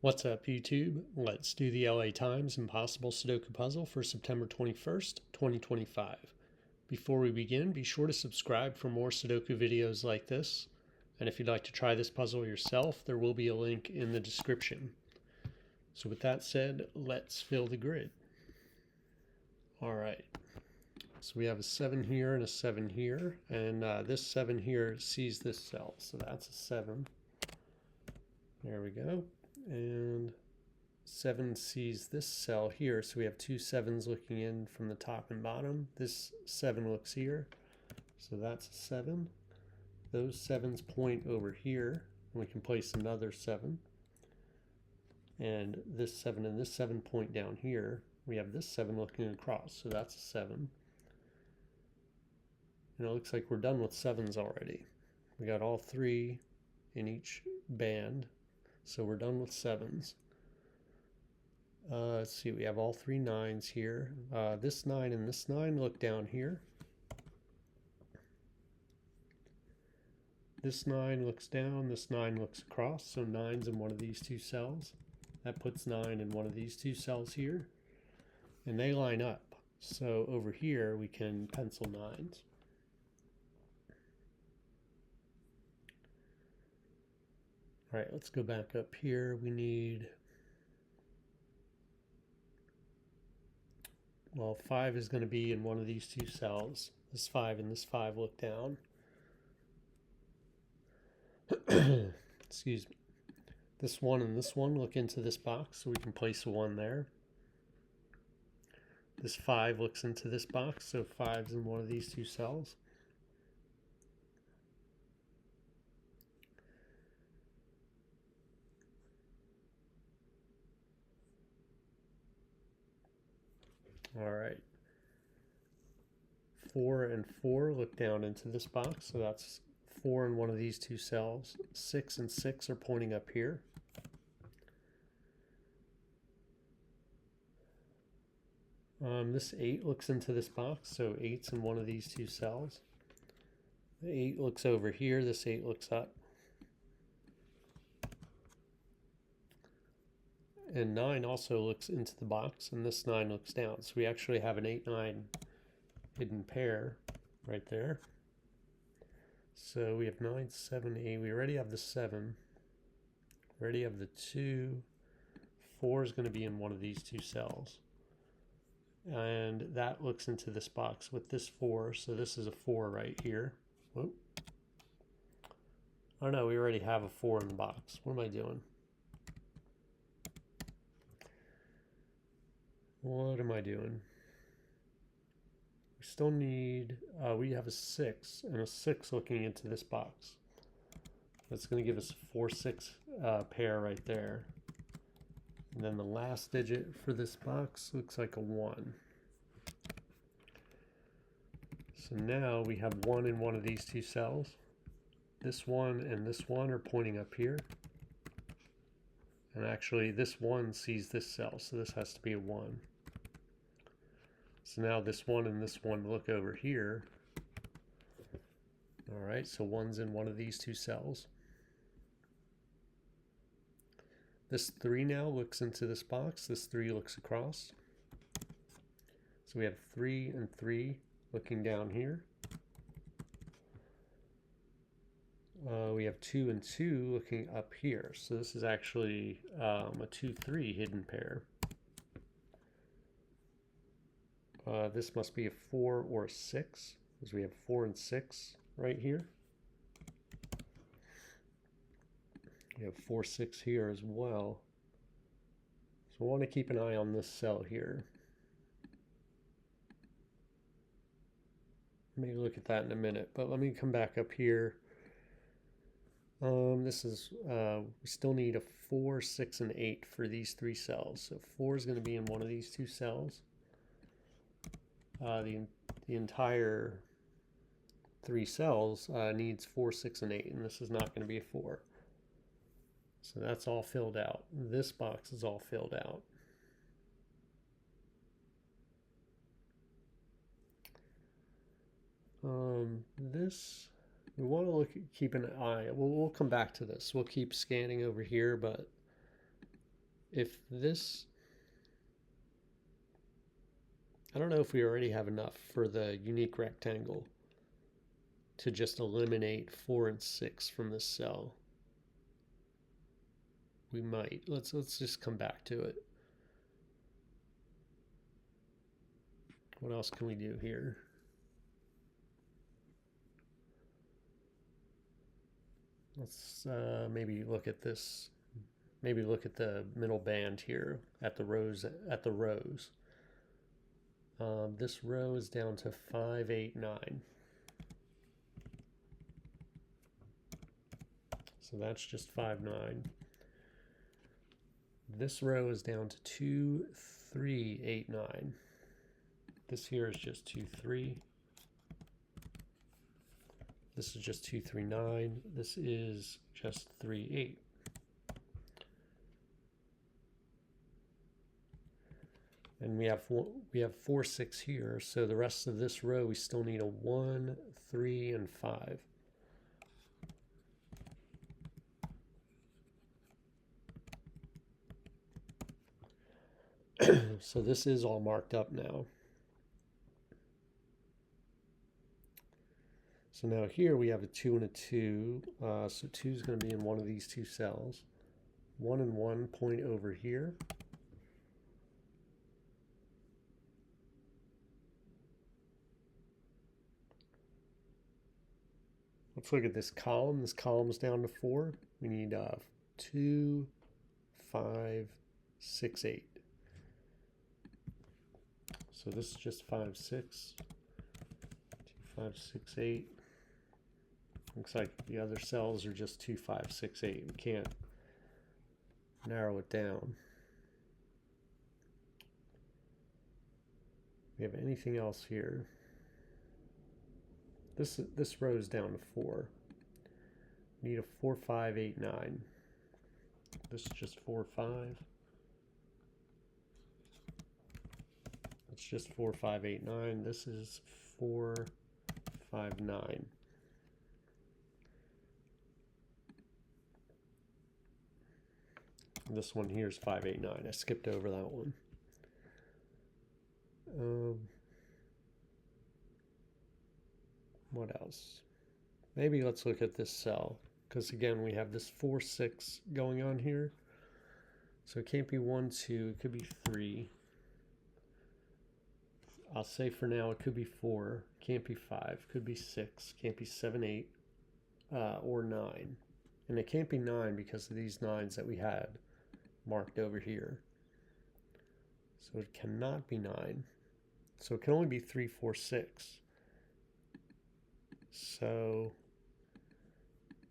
What's up, YouTube? Let's do the LA Times Impossible Sudoku puzzle for September 21st, 2025. Before we begin, be sure to subscribe for more Sudoku videos like this. And if you'd like to try this puzzle yourself, there will be a link in the description. So with that said, let's fill the grid. All right. So we have a 7 here and a 7 here. And this 7 here sees this cell. So that's a 7. There we go. And 7 sees this cell here, so we have two 7s looking in from the top and bottom. This 7 looks here, so that's a 7. Those 7s point over here, and we can place another 7. And this 7 and this 7 point down here. We have this 7 looking across, so that's a 7. And it looks like we're done with 7s already. We got all 3 in each band. So we're done with 7s. Let's see, we have all 3 9s here. This 9 and this 9 look down here. This 9 looks down, this 9 looks across, so 9's in one of these two cells. That puts 9 in one of these two cells here. And they line up. So over here we can pencil 9's. All right, let's go back up here. We need, well, 5 is going to be in one of these two cells. This 5 and this 5 look down. Excuse me. This 1 and this 1 look into this box, so we can place a 1 there. This 5 looks into this box, so 5's in one of these two cells. All right. 4 and 4 look down into this box, so that's 4 in one of these two cells. 6 and 6 are pointing up here. This 8 looks into this box, so 8's in one of these two cells. The 8 looks over here, this 8 looks up. And 9 also looks into the box, and this 9 looks down. So we actually have an 8-9 hidden pair right there. So we have 9, 7, 8. We already have the 7. We already have the 2. 4 is going to be in one of these two cells. And that looks into this box with this 4. So this is a 4 right here. Whoop. Oh no, we already have a 4 in the box. What am I doing? What am I doing? We still need, we have a 6 and a 6 looking into this box. That's going to give us a 4-6 pair right there. And then the last digit for this box looks like a 1. So now we have 1 in one of these two cells. This 1 and this 1 are pointing up here. And actually this 1 sees this cell, so this has to be a 1. So now this 1 and this 1 look over here. All right, so 1's in one of these two cells. This 3 now looks into this box. This 3 looks across. So we have 3 and 3 looking down here. We have 2 and 2 looking up here. So this is actually a 2-3 hidden pair. This must be a 4 or a 6, because we have 4 and 6 right here. We have 4, 6 here as well. So we want to keep an eye on this cell here. Maybe look at that in a minute, but let me come back up here. This is, we still need a 4, 6, and 8 for these 3 cells. So 4 is going to be in one of these two cells. The entire 3 cells needs 4, 6, and 8, and this is not going to be a 4. So that's all filled out. This box is all filled out. This, we want to keep an eye. We'll come back to this. We'll keep scanning over here, but if this, I don't know if we already have enough for the unique rectangle to just eliminate 4 and 6 from this cell. We might. Let's just come back to it. What else can we do here? Let's maybe look at this. Maybe look at the middle band here at the rows. This row is down to 5, 8, 9. So that's just 5, 9. This row is down to 2, 3, 8, 9. This here is just 2, 3. This is just 2, 3, 9. This is just 3, 8. And we have 4, 6 here. So the rest of this row, we still need a 1, 3, and 5. So this is all marked up now. So now here we have a 2 and a 2. So 2 is going to be in one of these two cells. 1 and 1 point over here. Let's look at this column. This column's down to 4. We need 2, 5, 6, 8. So this is just 5, 6. 2, 5, 6, 8. Looks like the other cells are just 2, 5, 6, 8. We can't narrow it down. We have anything else here? This row is down to 4. We need a 4, 5, 8, 9. This is just 4, 5. It's just 4, 5, 8, 9. This is 4, 5, 9. This one here is 5, 8, 9. I skipped over that one. What else? Maybe let's look at this cell, because again we have this 4, 6 going on here. So it can't be 1, 2. It could be 3. I'll say for now it could be 4. Can't be 5. Could be 6. Can't be 7, 8, or 9. And it can't be 9 because of these 9s that we had marked over here. So it cannot be 9. So it can only be 3, 4, 6. So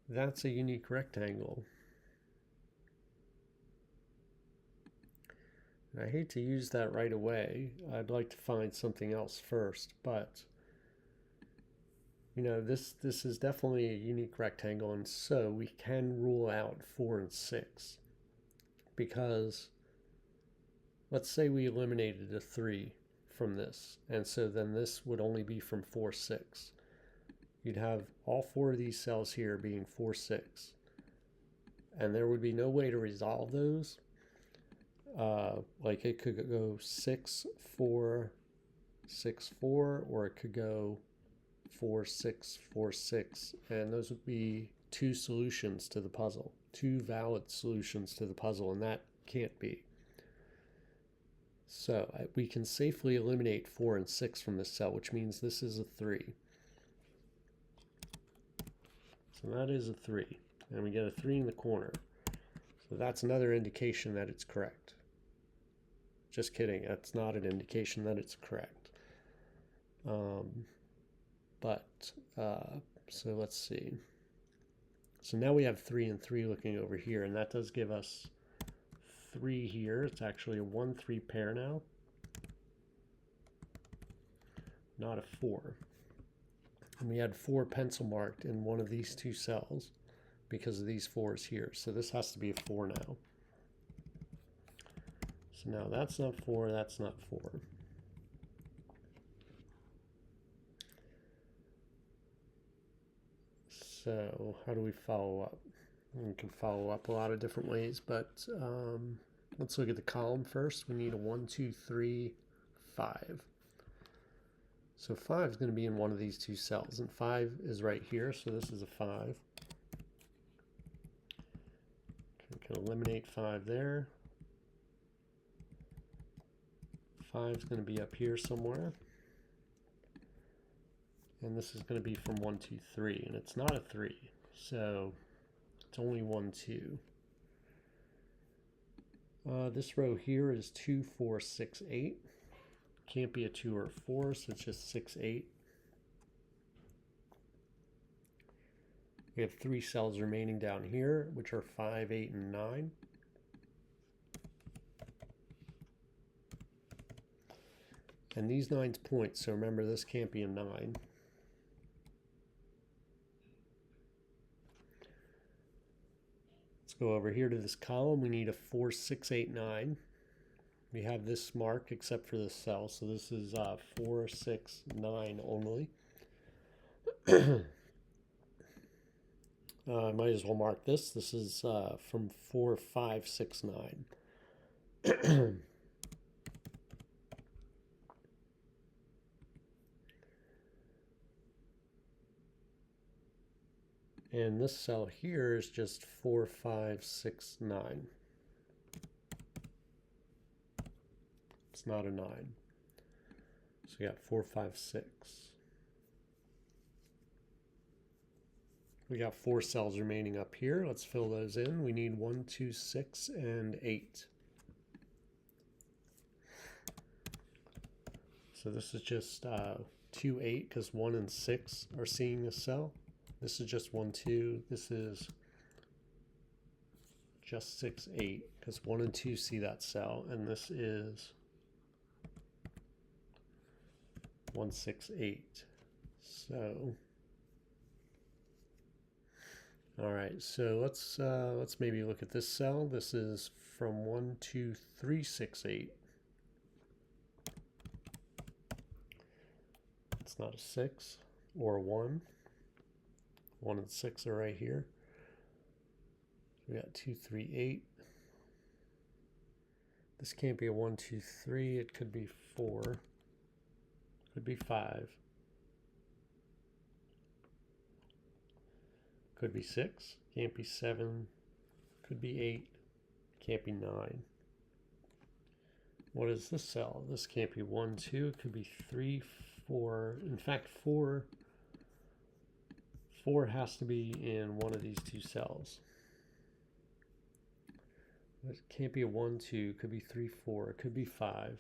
that's a unique rectangle. And I hate to use that right away. I'd like to find something else first, but you know, this is definitely a unique rectangle, and so we can rule out 4 and 6. Because let's say we eliminated a 3 from this, and so then this would only be from 4, 6. You'd have all 4 of these cells here being 4, 6. And there would be no way to resolve those. Like it could go 6, 4, 6, 4, or it could go 4, 6, 4, 6. And those would be 2 solutions to the puzzle, 2 valid solutions to the puzzle, and that can't be. So we can safely eliminate 4 and 6 from this cell, which means this is a 3. So that is a 3, and we get a 3 in the corner. So that's another indication that it's correct. Just kidding, that's not an indication that it's correct. So let's see. So now we have 3 and 3 looking over here, and that does give us 3 here. It's actually a 1, 3 pair now, not a 4. And we had 4 pencil marked in one of these 2 cells because of these 4s here. So this has to be a 4 now. So now that's not 4, that's not 4. So how do we follow up? We can follow up a lot of different ways, but Let's look at the column first. We need a 1, 2, 3, 5. So 5 is going to be in one of these two cells, and 5 is right here, so this is a 5. We can eliminate 5 there. 5 is going to be up here somewhere. And this is going to be from 1, 2, 3, and it's not a 3, so it's only 1, 2. This row here is 2, 4, 6, 8. Can't be a 2 or a 4, so it's just 6, 8. We have 3 cells remaining down here, which are 5, 8, and 9. And these 9's points, so remember this can't be a 9. Let's go over here to this column. We need a 4, 6, 8, 9. We have this marked except for this cell, so this is 4, 6, 9 only. I might as well mark this. This is from 4, 5, 6, 9. And this cell here is just 4, 5, 6, 9. It's not a 9. So we got 4, 5, 6. We got 4 cells remaining up here. Let's fill those in. We need 1, 2, 6, and 8. So this is just 2, 8, because 1 and 6 are seeing this cell. This is just 1, 2. This is just 6, 8, because 1 and 2 see that cell. And this is 1, 6, 8. So, all right. So let's maybe look at this cell. This is from 1, 2, 3, 6, 8. It's not a 6 or a 1. 1 and 6 are right here. We got 2, 3, 8. This can't be a 1, 2, 3. It could be 4. Could be 5. Could be 6. Can't be 7. Could be 8. Can't be 9. What is this cell? This can't be 1, 2. It could be 3, 4. In fact, 4 has to be in one of these two cells. It can't be a 1, 2. It could be 3, 4. It could be 5.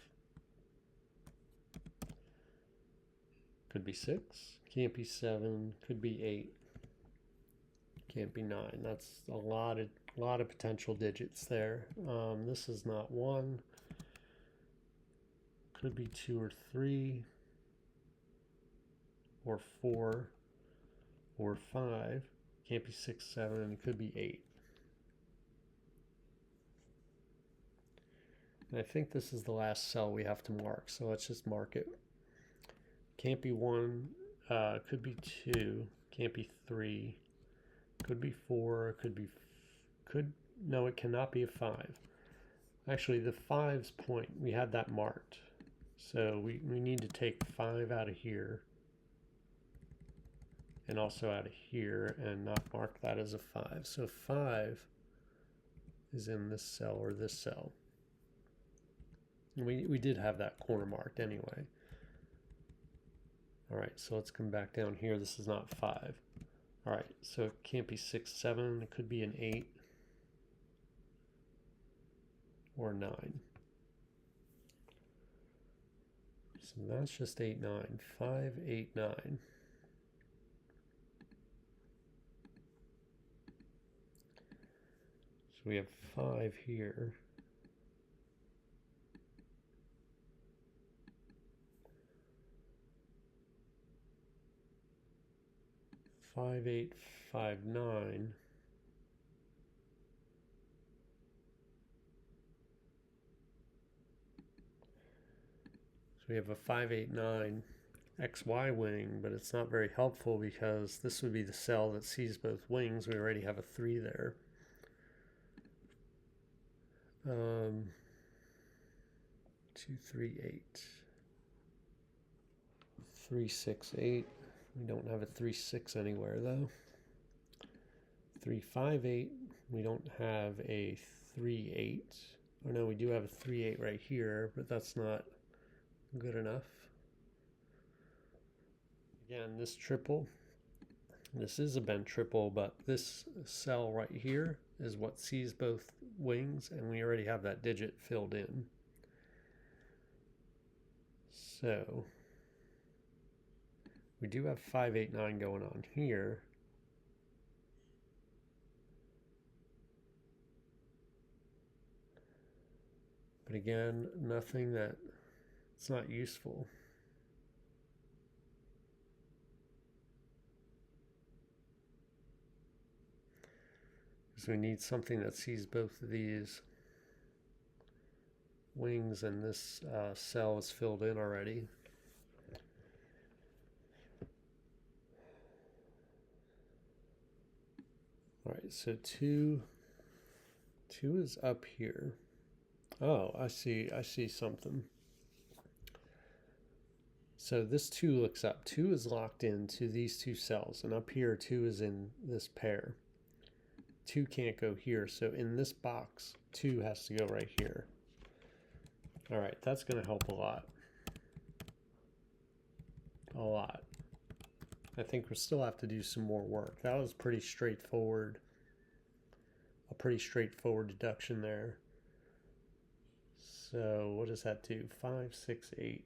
Could be 6. Can't be 7. Could be 8. Can't be 9. That's a lot of potential digits there. This is not 1. Could be 2 or 3. Or 4. Or 5. Can't be 6, 7. It could be 8. And I think this is the last cell we have to mark, so let's just mark it. Can't be 1, could be 2, can't be 3, could be 4, no, it cannot be a 5. Actually, the 5's point, we had that marked. So we need to take 5 out of here and also out of here and not mark that as a 5. So 5 is in this cell or this cell. We did have that corner marked anyway. All right, so let's come back down here. This is not 5. All right, so it can't be 6, 7. It could be an 8 or 9. So that's just 8, 9. 5, 8, 9. So we have 5 here. 5, 8, 5, 9. So we have a 5, 8, 9 XY wing, but it's not very helpful because this would be the cell that sees both wings. We already have a 3 there. 2, 3, 8. 3, 6, 8. We don't have a 3, 6 anywhere though. 3, 5, 8. We don't have a 3, 8. Oh no, we do have a 3, 8 right here, but that's not good enough. Again, this triple. This is a bent triple, but this cell right here is what sees both wings, and we already have that digit filled in. So we do have 5, 8, 9 going on here. But again, nothing that it's not useful. Because we need something that sees both of these wings, and this cell is filled in already. All right, so 2 is up here. Oh, I see something. So this 2 looks up. 2 is locked into these two cells, and up here 2 is in this pair. 2 can't go here, so in this box 2 has to go right here. All right, that's going to help a lot. A lot. I think we'll still have to do some more work. That was pretty straightforward. A pretty straightforward deduction there. So what does that do? 5, 6, 8.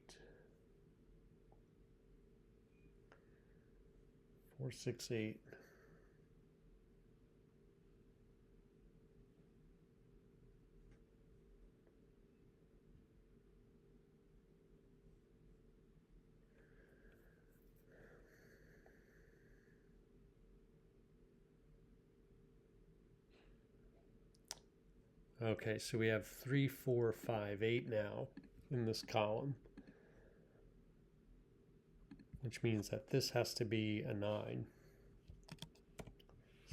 4, 6, 8. Okay, so we have 3, 4, 5, 8 now in this column, which means that this has to be a 9.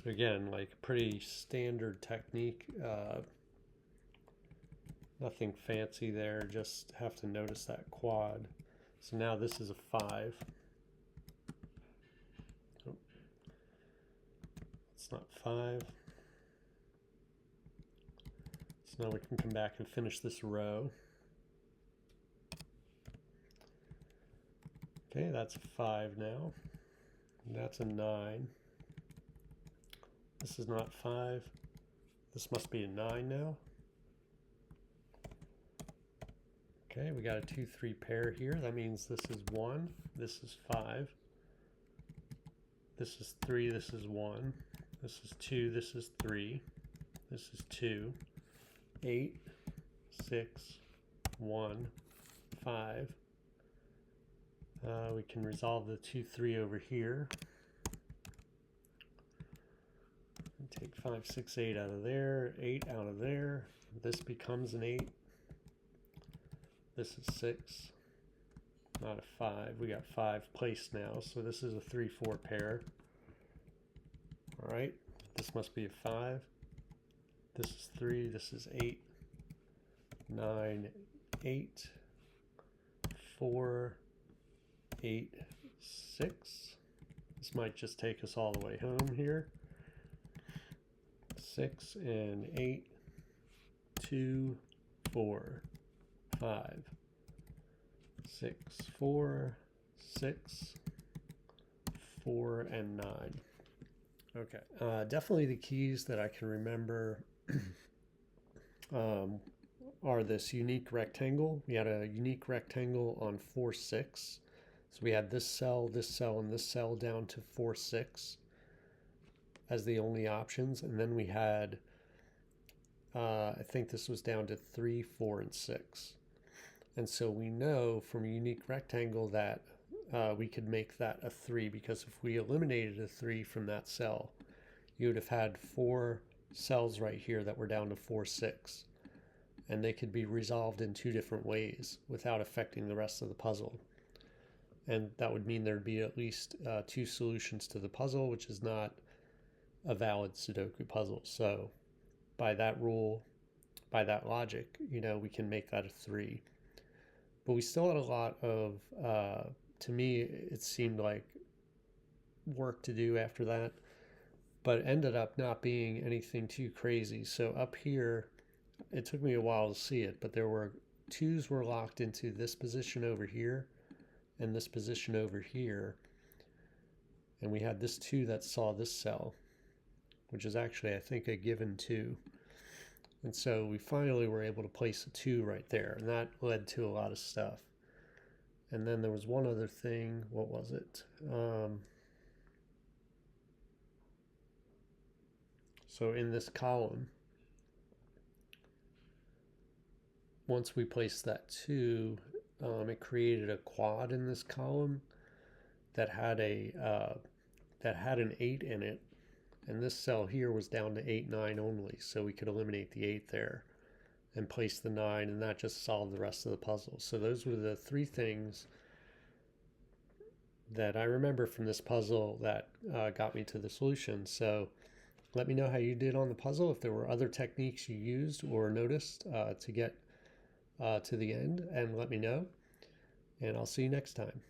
So again, like pretty standard technique, nothing fancy there, just have to notice that quad. So now this is a 5. Oh, it's not 5. So now we can come back and finish this row. Okay, that's a 5 now. That's a 9. This is not 5. This must be a 9 now. Okay, we got a 2, 3 pair here. That means this is 1. This is 5. This is 3. This is 1. This is 2. This is 3. This is 2. 8, 6, 1, 5. We can resolve the 2, 3 over here. And take 5, 6, 8 out of there, 8 out of there. This becomes an 8. This is 6, not a 5. We got 5 placed now, so this is a 3, 4 pair. All right, this must be a 5. This is 3, this is 8, 9, 8, 4, 8, 6. This might just take us all the way home here. 6 and 8, 2, 4, 5, 6, 4, 6, 4, and 9. Okay, definitely the keys that I can remember are this unique rectangle. We had a unique rectangle on 4, 6. So we had this cell, and this cell down to 4, 6 as the only options. And then we had, I think this was down to 3, 4, and 6. And so we know from a unique rectangle that we could make that a 3, because if we eliminated a 3 from that cell, you would have had 4 cells right here that were down to 4, 6. And they could be resolved in 2 different ways without affecting the rest of the puzzle. And that would mean there'd be at least 2 solutions to the puzzle, which is not a valid Sudoku puzzle. So by that rule, by that logic, we can make that a 3. But we still had a lot of, to me, it seemed like work to do after that, but it ended up not being anything too crazy. So up here, it took me a while to see it, but there were 2s were locked into this position over here and this position over here. And we had this 2 that saw this cell, which is actually, I think, a given 2. And so we finally were able to place a 2 right there, and that led to a lot of stuff. And then there was one other thing. What was it? So in this column, once we placed that 2, it created a quad in this column that had an 8 in it, and this cell here was down to 8, 9 only, so we could eliminate the 8 there and place the 9, and that just solved the rest of the puzzle. So those were the 3 things that I remember from this puzzle that got me to the solution. So let me know how you did on the puzzle, if there were other techniques you used or noticed to get to the end, and let me know. And I'll see you next time.